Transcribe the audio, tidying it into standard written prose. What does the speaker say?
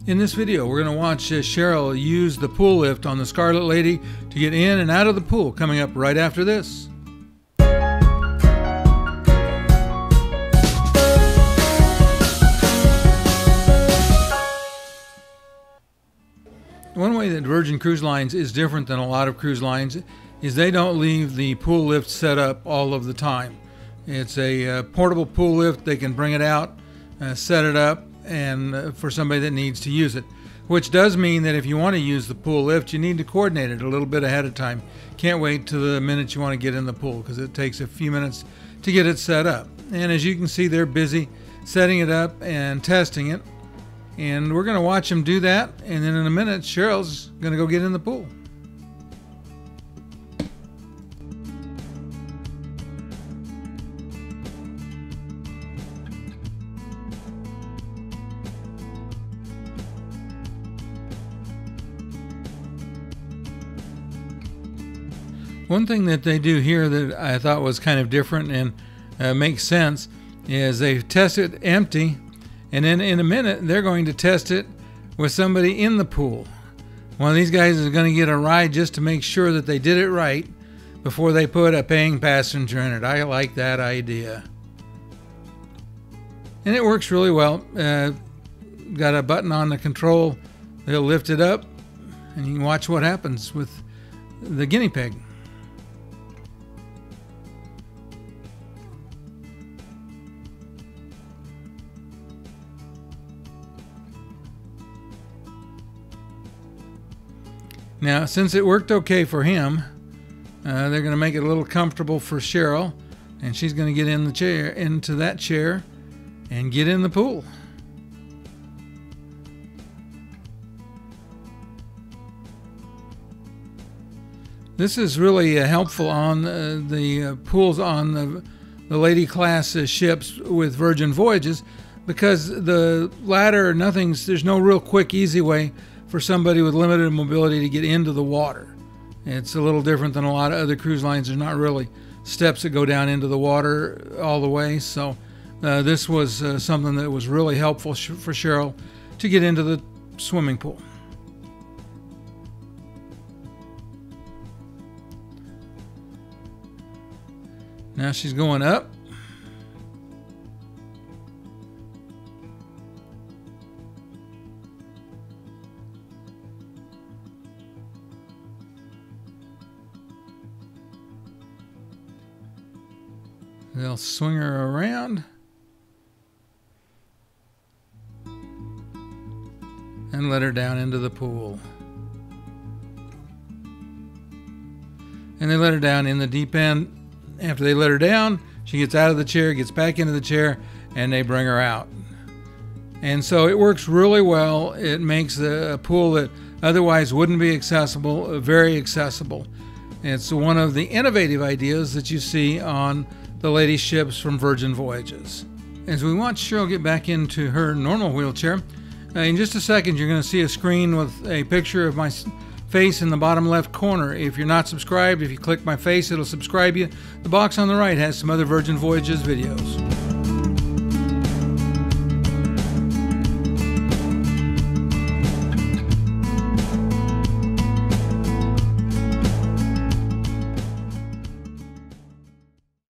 In this video, we're going to watch Cheryl use the pool lift on the Scarlet Lady to get in and out of the pool, coming up right after this. One way that Virgin Cruise Lines is different than a lot of cruise lines is they don't leave the pool lift set up all of the time. It's a portable pool lift. They can bring it out, set it up, and for somebody that needs to use it, which does mean that if you want to use the pool lift, you need to coordinate it a little bit ahead of time. Can't wait to the minute you want to get in the pool, because it takes a few minutes to get it set up. And as you can see, they're busy setting it up and testing it, and we're going to watch them do that, and then in a minute Cheryl's going to go get in the pool. One thing that they do here that I thought was kind of different and makes sense is they test it empty, and then in a minute they're going to test it with somebody in the pool. One of these guys is going to get a ride just to make sure that they did it right before they put a paying passenger in it. I like that idea. And it works really well. Got a button on the control. They'll lift it up, and you can watch what happens with the guinea pig. Now, since it worked okay for him, they're going to make it a little comfortable for Cheryl, and she's going to get in the chair, into that chair, and get in the pool. This is really helpful on the pools on the Lady class ships with Virgin Voyages, because the ladder, there's no real quick, easy way for somebody with limited mobility to get into the water. It's a little different than a lot of other cruise lines. There's not really steps that go down into the water all the way. So this was something that was really helpful for Cheryl to get into the swimming pool. Now she's going up. They'll swing her around and let her down into the pool. And they let her down in the deep end. After they let her down, she gets out of the chair, gets back into the chair, and they bring her out. And so it works really well. It makes a pool that otherwise wouldn't be accessible very accessible. It's one of the innovative ideas that you see on the Lady ships from Virgin Voyages. As we watch Cheryl get back into her normal wheelchair, in just a second you're going to see a screen with a picture of my face in the bottom left corner. If you're not subscribed, if you click my face, it'll subscribe you. The box on the right has some other Virgin Voyages videos.